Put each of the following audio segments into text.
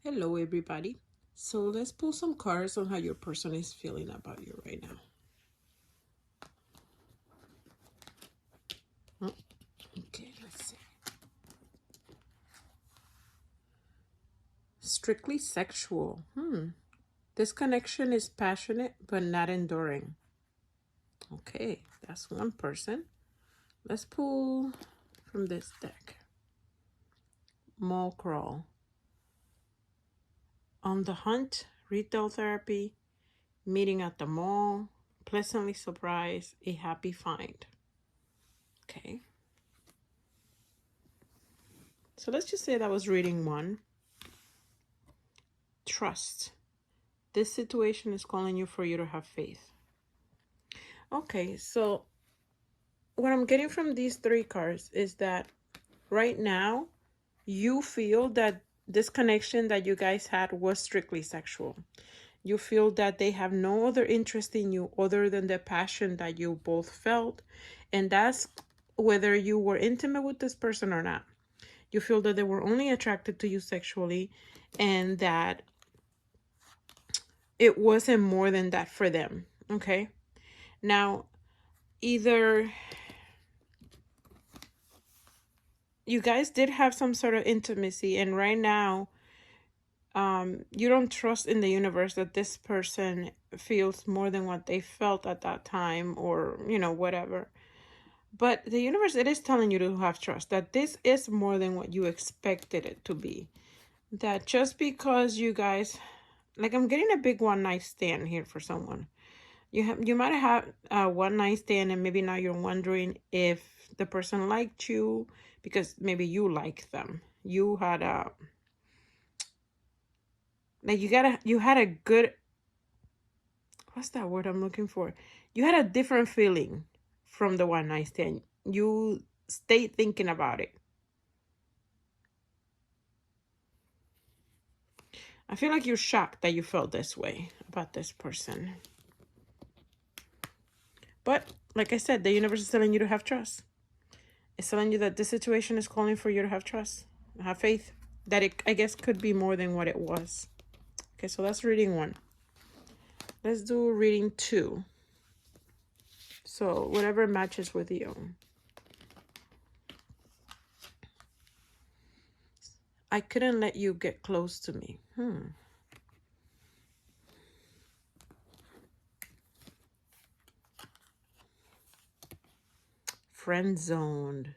Hello, everybody. So let's pull some cards on how your person is feeling about you right now. Okay, let's see. Strictly sexual. This connection is passionate but not enduring. Okay, that's one person. Let's pull from this deck. Mall crawl. On the hunt, retail therapy, meeting at the mall, pleasantly surprised, a happy find. Okay. So let's just say that was reading one. Trust. This situation is calling you for you to have faith. Okay, so what I'm getting from these three cards is that right now you feel that this connection that you guys had was strictly sexual. You feel that they have no other interest in you other than the passion that you both felt. And that's whether you were intimate with this person or not. You feel that they were only attracted to you sexually and that it wasn't more than that for them. Okay. Now, either you guys did have some sort of intimacy, and right now, you don't trust in the universe that this person feels more than what they felt at that time, or, whatever. But the universe, it is telling you to have trust, that this is more than what you expected it to be. That just because you guys, like, I'm getting a big one-night stand here for someone. You might have a one-night stand, and maybe now you're wondering if the person liked you because maybe you like them. You had a, like, you had a good, what's that word I'm looking for? You had a different feeling from the one-night stand. You stayed thinking about it. I feel like you're shocked that you felt this way about this person. But like I said, the universe is telling you to have trust. It's telling you that this situation is calling for you to have trust, have faith, that it, I guess, could be more than what it was. Okay, so that's reading one. Let's do reading two. So whatever matches with you. I couldn't let you get close to me. Friend zoned.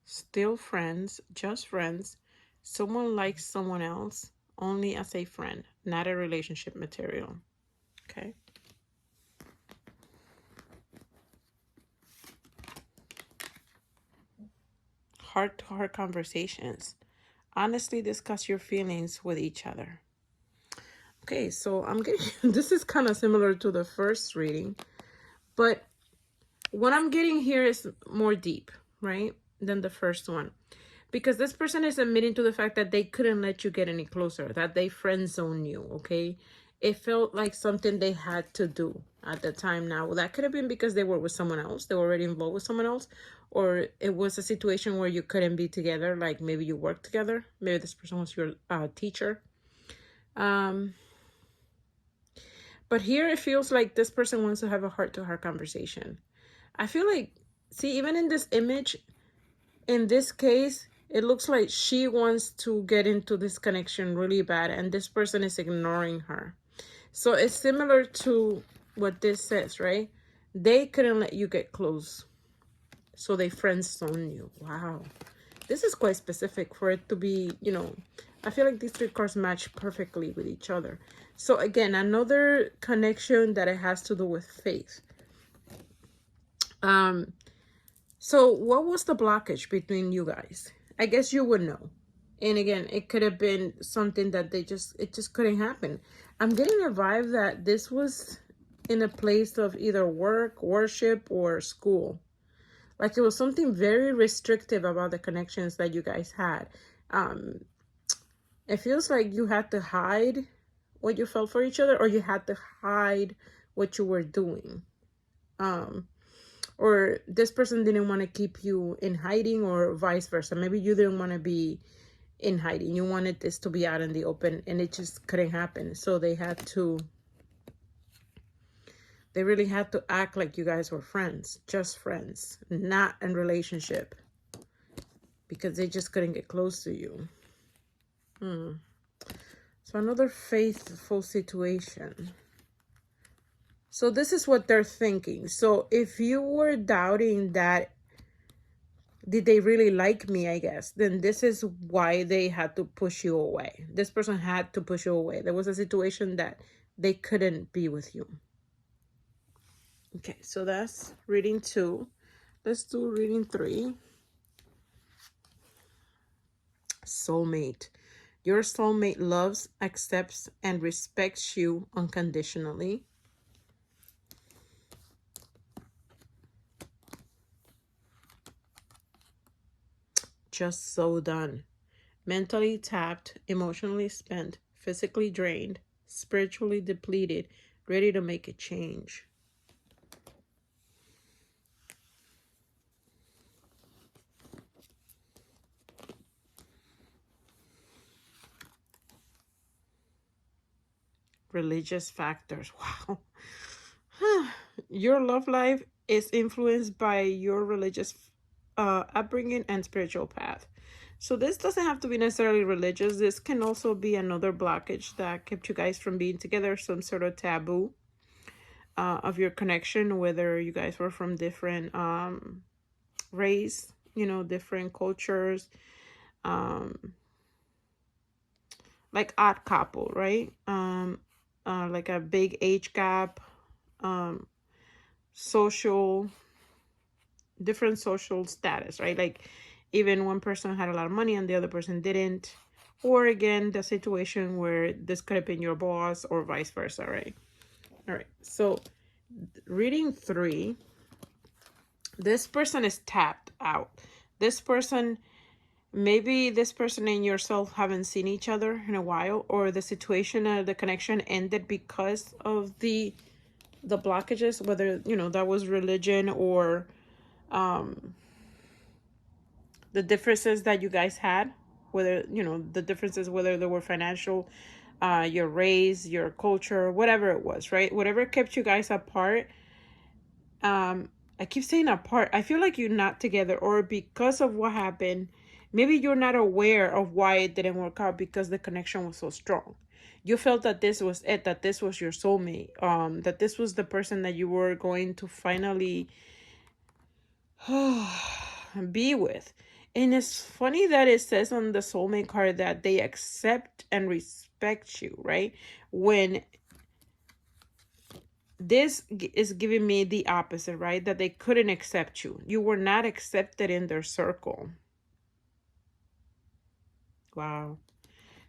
Still friends, just friends. Someone likes someone else only as a friend, not a relationship material. Okay. Heart-to-heart conversations. Honestly discuss your feelings with each other. Okay, so I'm getting, this is kind of similar to the first reading, but what I'm getting here is more deep, right, than the first one. Because this person is admitting to the fact that they couldn't let you get any closer, that they friend zone you, okay? It felt like something they had to do at the time. Now, that could have been because they were with someone else. They were already involved with someone else. Or it was a situation where you couldn't be together. Like maybe you worked together. Maybe this person was your teacher. But here it feels like this person wants to have a heart-to-heart conversation. I feel like, see, even in this image, in this case, it looks like she wants to get into this connection really bad, and this person is ignoring her. So it's similar to what this says, right? They couldn't let you get close, so they friend zone you. Wow. This is quite specific for it to be, I feel like these three cards match perfectly with each other. So again, another connection that it has to do with faith. So what was the blockage between you guys? I guess you would know. And again, it could have been something that it just couldn't happen. I'm getting a vibe that this was in a place of either work, worship, or school. Like it was something very restrictive about the connections that you guys had. It feels like you had to hide what you felt for each other, or you had to hide what you were doing. Or this person didn't want to keep you in hiding, or vice versa. Maybe you didn't want to be in hiding. You wanted this to be out in the open, and it just couldn't happen. So they really had to act like you guys were friends, just friends, not in relationship, because they just couldn't get close to you. So another faithful situation. So this is what they're thinking. So if you were doubting that, did they really like me, I guess, then this is why they had to push you away. This person had to push you away. There was a situation that they couldn't be with you. Okay, so that's reading 2. Let's do reading 3. Soulmate. Your soulmate loves, accepts, and respects you unconditionally. Just so done. Mentally tapped, emotionally spent, physically drained, spiritually depleted, ready to make a change. Religious factors. Wow. Your love life is influenced by your religious upbringing and spiritual path. So this doesn't have to be necessarily religious. This can also be another blockage that kept you guys from being together, some sort of taboo of your connection, whether you guys were from different race, different cultures, like odd couple, right? Like a big age gap, different social status, right? Like even one person had a lot of money and the other person didn't. Or again, the situation where this could have been your boss or vice versa, right? All right, so reading 3, this person is tapped out. Maybe this person and yourself haven't seen each other in a while, or the situation, the connection ended because of the blockages, whether, that was religion or the differences that you guys had, whether, the differences, whether they were financial, your race, your culture, whatever it was, right? Whatever kept you guys apart. I keep saying apart. I feel like you're not together, or because of what happened, maybe you're not aware of why it didn't work out because the connection was so strong. You felt that this was it, that this was your soulmate, that this was the person that you were going to finally be with. And it's funny that it says on the soulmate card that they accept and respect you, right? When this is giving me the opposite, right? That they couldn't accept you. You were not accepted in their circle. Wow.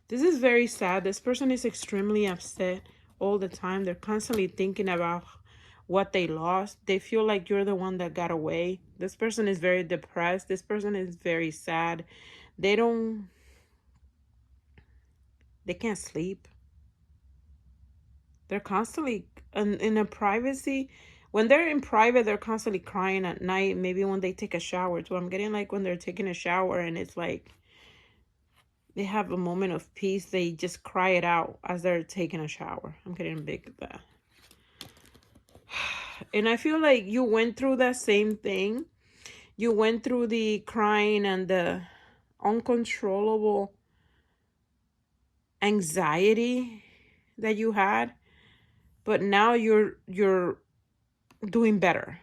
This is very sad. This person is extremely upset all the time. They're constantly thinking about what they lost. They feel like you're the one that got away. This person is very depressed. This person is very sad. They can't sleep. They're constantly in a privacy. When they're in private, they're constantly crying at night. Maybe when they take a shower too. I'm getting like when they're taking a shower and it's like they have a moment of peace. They just cry it out as they're taking a shower. I'm getting big at that. And I feel like you went through that same thing. You went through the crying and the uncontrollable anxiety that you had, but now you're doing better.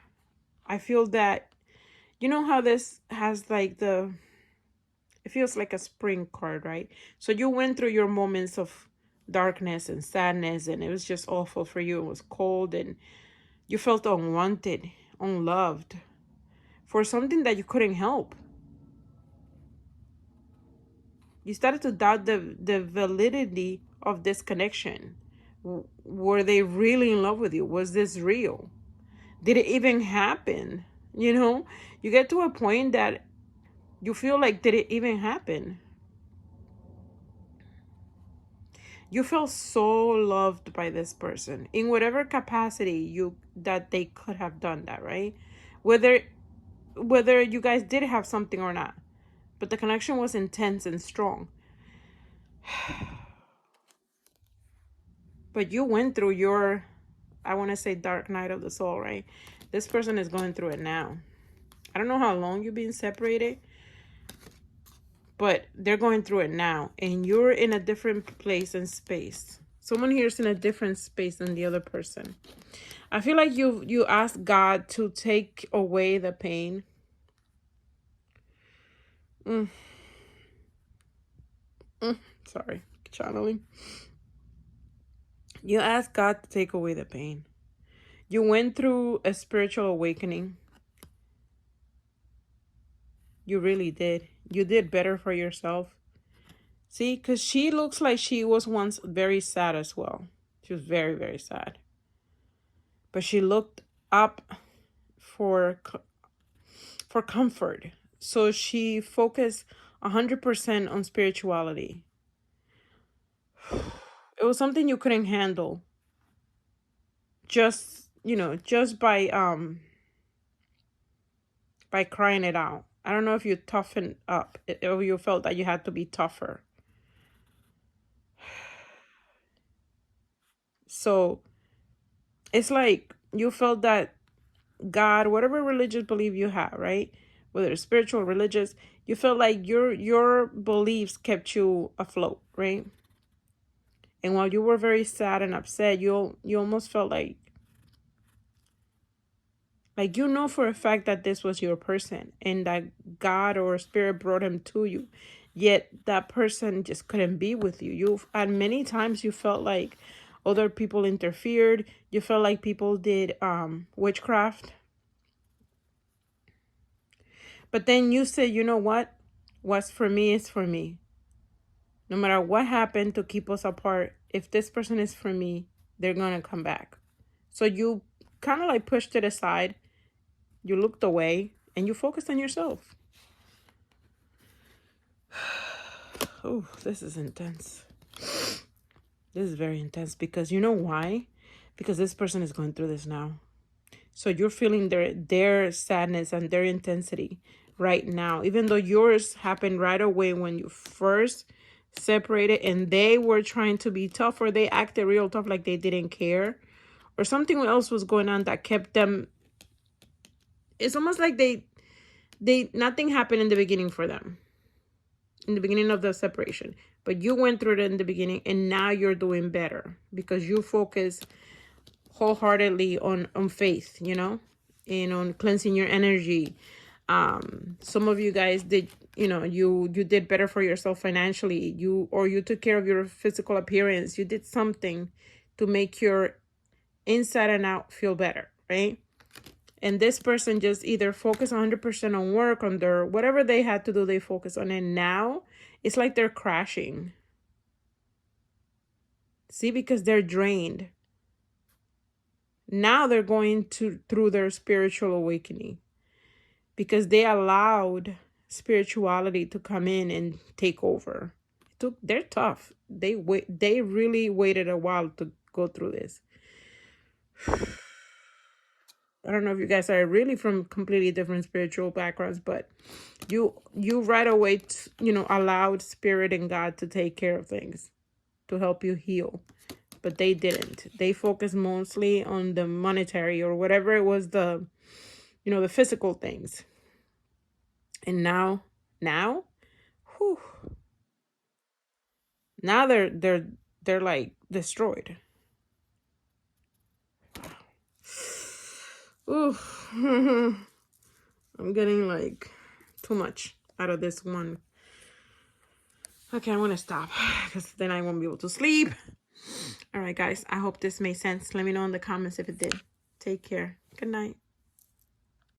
I feel that, you know how this has like it feels like a spring card, right? So you went through your moments of darkness and sadness, and it was just awful for you. It was cold and you felt unwanted, unloved for something that you couldn't help. You started to doubt the validity of this connection. Were they really in love with you? Was this real? Did it even happen? You get to a point that you feel like, did it even happen? You feel so loved by this person in whatever capacity that they could have done that, right? Whether you guys did have something or not, but the connection was intense and strong. But you went through your, I want to say, dark night of the soul, right? This person is going through it now. I don't know how long you've been separated, but they're going through it now. And you're in a different place and space. Someone here is in a different space than the other person. I feel like you asked God to take away the pain. Sorry, channeling. You asked God to take away the pain. You went through a spiritual awakening. You really did. You did better for yourself. See, because she looks like she was once very sad as well. She was very, very sad. But she looked up for comfort. So she focused 100% on spirituality. It was something you couldn't handle. Just, just by crying it out. I don't know if you toughened up or you felt that you had to be tougher. So it's like you felt that God, whatever religious belief you have, right? Whether it's spiritual, religious, you felt like your beliefs kept you afloat, right? And while you were very sad and upset, you almost felt like for a fact that this was your person and that God or spirit brought him to you. Yet that person just couldn't be with you. And many times you felt like other people interfered. You felt like people did witchcraft. But then you said, you know what? What's for me is for me. No matter what happened to keep us apart, if this person is for me, they're going to come back. So you kind of like pushed it aside. You looked away and you focused on yourself. Oh, this is intense. This is very intense because you know why? Because this person is going through this now. So you're feeling their sadness and their intensity right now. Even though yours happened right away when you first separated and they were trying to be tough or they acted real tough like they didn't care. Or something else was going on that kept them. It's almost like nothing happened in the beginning for them. In the beginning of the separation. But you went through it in the beginning and now you're doing better. Because you focus wholeheartedly on faith, and on cleansing your energy. Some of you guys did, you did better for yourself financially. You took care of your physical appearance. You did something to make your inside and out feel better, right? And this person just either focused 100% on work, on their whatever they had to do, they focus on it. Now it's like they're crashing. See, because they're drained. Now they're going through their spiritual awakening because they allowed spirituality to come in and take over. They're tough. They really waited a while to go through this. I don't know if you guys are really from completely different spiritual backgrounds, but you right away, allowed spirit and God to take care of things, to help you heal. But they didn't. They focused mostly on the monetary or whatever it was, the physical things. And now, whew, now they're like destroyed. Ooh, I'm getting like too much out of this one. Okay, I'm gonna stop because then I won't be able to sleep. All right, guys, I hope this made sense. Let me know in the comments if it did. Take care. Good night.